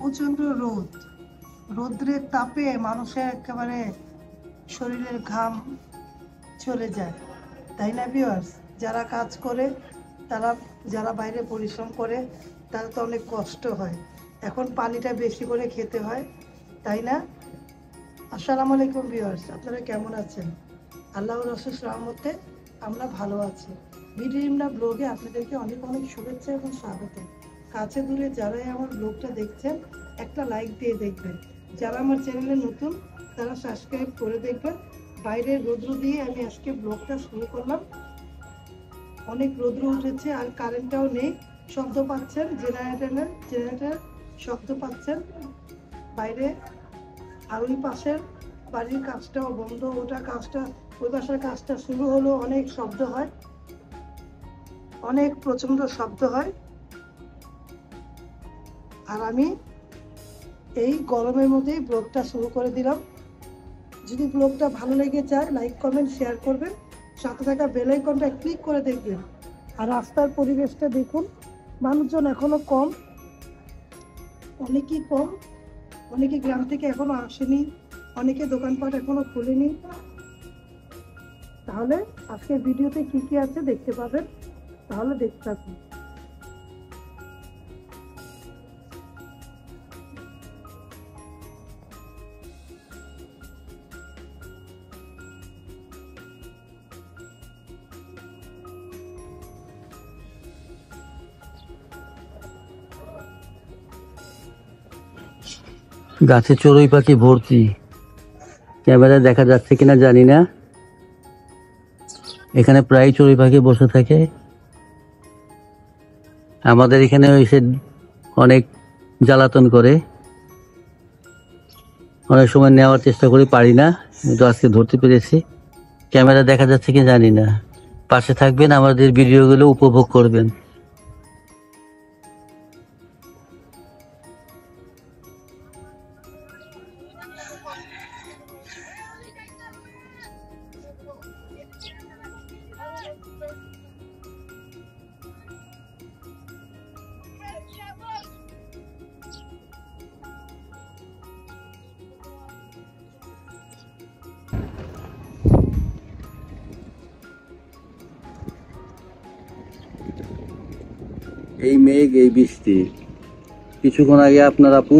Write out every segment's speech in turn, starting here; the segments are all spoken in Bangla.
প্রচন্ড রোদ, রোদ্রের তাপে মানুষের একেবারে শরীরের ঘাম চলে যায়, তাই না ভিউয়ার্স? যারা কাজ করে, যারা বাইরে পরিশ্রম করে, তারা তো অনেক কষ্ট হয়। এখন পানিটা বেশি করে খেতে হয়, তাই না? আসসালামু আলাইকুম ভিউয়ার্স, আপনারা কেমন আছেন? আল্লাহর অশেষ রহমতে আমরা ভালো আছি। ভিডিওমরা ব্লগে আপনাদেরকে অনেক অনেক শুভেচ্ছা এবং স্বাগত। কাছে দূরে যারাই আমার ব্লগটা দেখছেন, একটা লাইক দিয়ে দেখবেন। যারা আমার চ্যানেলে নতুন, তারা সাবস্ক্রাইব করে দেখবেন। বাইরের রৌদ্র দিয়ে আমি আজকে ব্লগটা শুরু করলাম। অনেক রৌদ্র উঠেছে আর কারেন্টটাও নেই। শব্দ পাচ্ছেন জেনারেটর শব্দ পাচ্ছেন বাইরে। আর ওই পাশের বাড়ির কাজটাও বন্ধ, ওই পাশের কাজটা শুরু হলো। অনেক শব্দ হয়, অনেক প্রচন্ড শব্দ হয়। আর আমি এই গরমের মধ্যেই ব্লগটা শুরু করে দিলাম। যদি ব্লগটা ভালো লেগে যায়, লাইক কমেন্ট শেয়ার করবেন, সাথে থাকা বেল আইকনটা ক্লিক করে দেখবেন। আর রাস্তার পরিবেশটা দেখুন, মানুষজন এখনো কম, অনেকেই কম। অনেকে গ্রাম থেকে এখনো আসেনি, অনেকে দোকানপাট এখনো খোলেনি। তাহলে আজকের ভিডিওতে কি কি আছে দেখতে পাবেন, তাহলে দেখতে থাকুন। গাছে চড়ুই পাখি ভর্তি, ক্যামেরায় দেখা যাচ্ছে কিনা জানি না। এখানে প্রায় চড়ুই পাখি বসে থাকে। আমাদের এখানে এসে অনেক জ্বালাতন করে, অনেক সময় নেওয়ার চেষ্টা করি, পারি না, কিন্তু আজকে ধরতে পেরেছি। ক্যামেরা দেখা যাচ্ছে কি জানি না। পাশে থাকবেন, আমাদের ভিডিওগুলো উপভোগ করবেন। এই মেঘ, এই বৃষ্টি। কিছুক্ষণ আগে আপনার আপু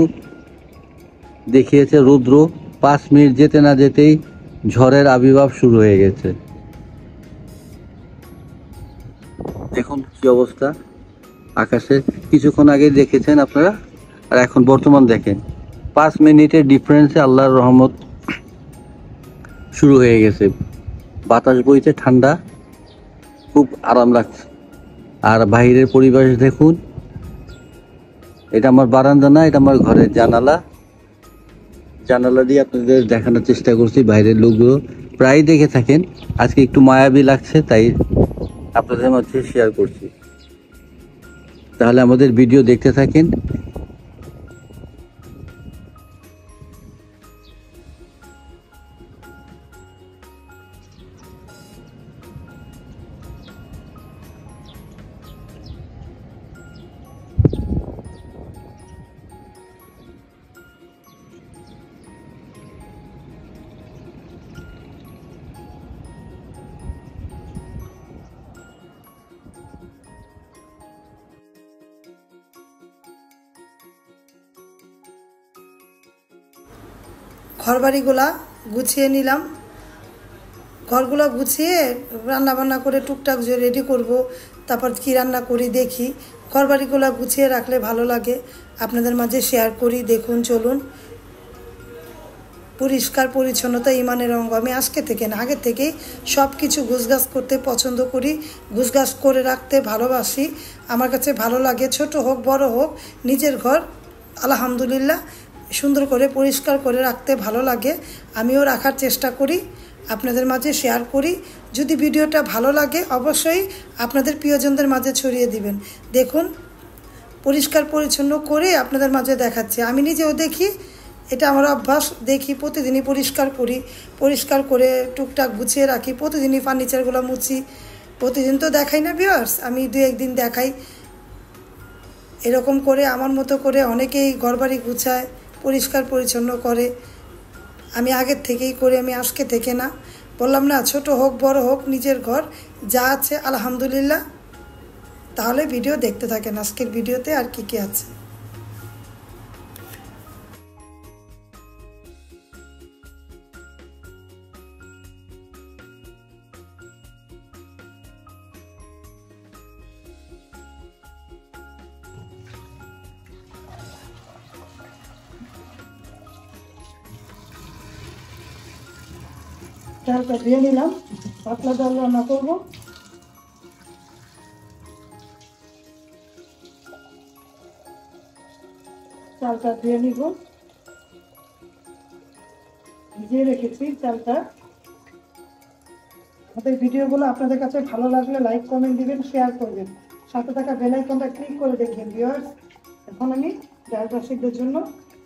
দেখিয়েছে রৌদ্র, 5 মিনিট যেতে না যেতেই ঝড়ের আবির্ভাব শুরু হয়ে গেছে। দেখুন কি অবস্থা আকাশে। কিছুক্ষণ আগে দেখেছেন আপনারা, আর এখন বর্তমান দেখেন। 5 মিনিটের ডিফারেন্সে আল্লাহর রহমত শুরু হয়ে গেছে। বাতাস বইছে ঠান্ডা, খুব আরাম লাগছে। আর বাইরের পরিবেশ দেখুন। এটা আমার বারান্দা না, এটা আমার ঘরের জানালা। জানালা দিয়ে আপনাদের দেখানোর চেষ্টা করছি। বাইরের লোকগুলো প্রায় দেখে থাকেন, আজকে একটু মায়াবী লাগছে, তাই আপনাদের মধ্যে শেয়ার করছি। তাহলে আমাদের ভিডিও দেখতে থাকেন। ঘরবাড়িগুলা গুছিয়ে নিলাম। ঘরগুলো গুছিয়ে রান্না বান্না করে টুকটাক যে রেডি করব, তারপর কি রান্না করি দেখি। ঘরবাড়িগুলো গুছিয়ে রাখলে ভালো লাগে, আপনাদের মাঝে শেয়ার করি। দেখুন, চলুন। পরিষ্কার পরিচ্ছন্নতা ইমানের অঙ্গ। আমি আজকে থেকে না, আগে থেকেই সব কিছু গুছগাছ করতে পছন্দ করি, গুছগাছ করে রাখতে ভালোবাসি। আমার কাছে ভালো লাগে, ছোট হোক বড় হোক, নিজের ঘর আলহামদুলিল্লাহ সুন্দর করে পরিষ্কার করে রাখতে ভালো লাগে। আমিও রাখার চেষ্টা করি, আপনাদের মাঝে শেয়ার করি। যদি ভিডিওটা ভালো লাগে, অবশ্যই আপনাদের প্রিয়জনদের মাঝে ছড়িয়ে দিবেন। দেখুন, পরিষ্কার পরিচ্ছন্ন করে আপনাদের মাঝে দেখাচ্ছি। আমি নিজেও দেখি, এটা আমার অভ্যাস। দেখি, প্রতিদিনই পরিষ্কার করি, পরিষ্কার করে টুকটাক গুছিয়ে রাখি। প্রতিদিনই ফার্নিচারগুলো মুছি। প্রতিদিন তো দেখাই না ভিউয়ার্স, আমি 2-1 দিন দেখাই। এরকম করে আমার মতো করে অনেকেই ঘরবাড়ি গুছায়, পরিষ্কার পরিচ্ছন্ন করে। আমি আগের থেকেই করি, আমি আজকে থেকে না। বললাম না, ছোট হোক বড় হোক, নিজের ঘর যা আছে আলহামদুলিল্লাহ। তাহলে ভিডিও দেখতে থাকেন আজকের ভিডিওতে আর কি কি আছে। চালটা ধুয়ে নিলাম, পাতলা ডাল রান্না করবো। চালটা ধুয়ে নিব, ভিজিয়ে রেখেছি চালটা। আমাদের ভিডিওগুলো আপনাদের কাছে ভালো লাগলে লাইক কমেন্ট দিবেন, শেয়ার করবেন, সাথে থাকা বেল আইকনটা ক্লিক করে দেখবেন ভিউয়ার্স। এখন আমি ডালটা সিদ্ধের জন্য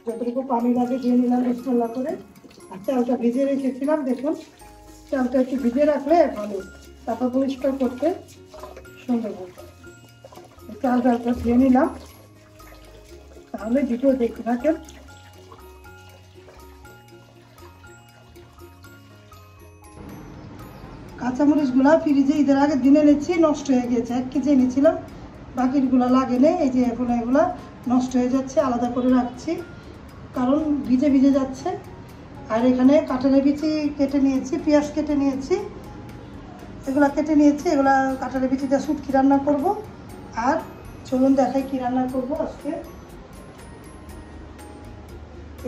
যতটুকু পানি লাগে দিয়ে নিলাম বিসমিল্লাহ করে। আর চালটা ভিজিয়ে রেখেছিলাম, দেখুন চালটা একটু ভিজিয়ে রাখলে ভালো, তারপর পরিষ্কার করতে সুন্দর হবে। চালটা ধুয়ে নিলাম, তাহলে ভিডিও দেখতে থাকেন। কাঁচামরিচগুলা ফ্রিজে ঈদের আগের দিনে এনেছি, নষ্ট হয়ে গেছে। 1 কেজি এনেছিলাম, বাকিগুলা লাগে নেই। এই যে এখন এগুলা নষ্ট হয়ে যাচ্ছে, আলাদা করে রাখছি কারণ ভিজে ভিজে যাচ্ছে। আর এখানে কাঁঠালের বিচি কেটে নিয়েছি, পেঁয়াজ কেটে নিয়েছি, এগুলা কেটে নিয়েছি। এগুলা কাঁঠালের বিচি দিয়ে শুটকি রান্না করব। আর চলুন দেখাই কি রান্না করব আজকে।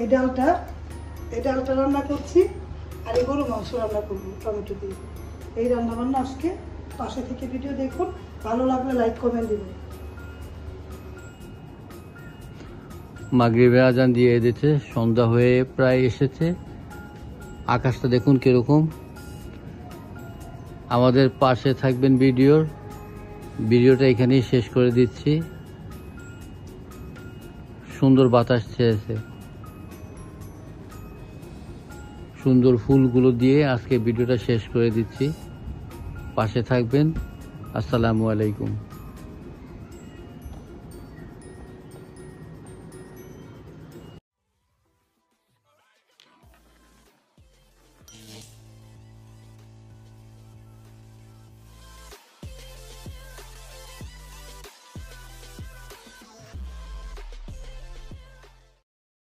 এই ডালটা রান্না করছি, আর এই গরু মাংস রান্না করবো টমেটো দিয়ে। এই রান্না বান্না আজকে, পাশে থেকে ভিডিও দেখুন, ভালো লাগলে লাইক কমেন্ট দিবেন। মাগরিবের আজান দিয়ে দিতে সন্ধ্যা হয়ে প্রায় এসেছে। আকাশটা দেখুন কিরকম। আমাদের পাশে থাকবেন ভিডিওটা এখানেই শেষ করে দিচ্ছি। সুন্দর বাতাস ছেয়েছে, সুন্দর ফুলগুলো দিয়ে আজকে ভিডিওটা শেষ করে দিচ্ছি। পাশে থাকবেন। আসসালামু আলাইকুম।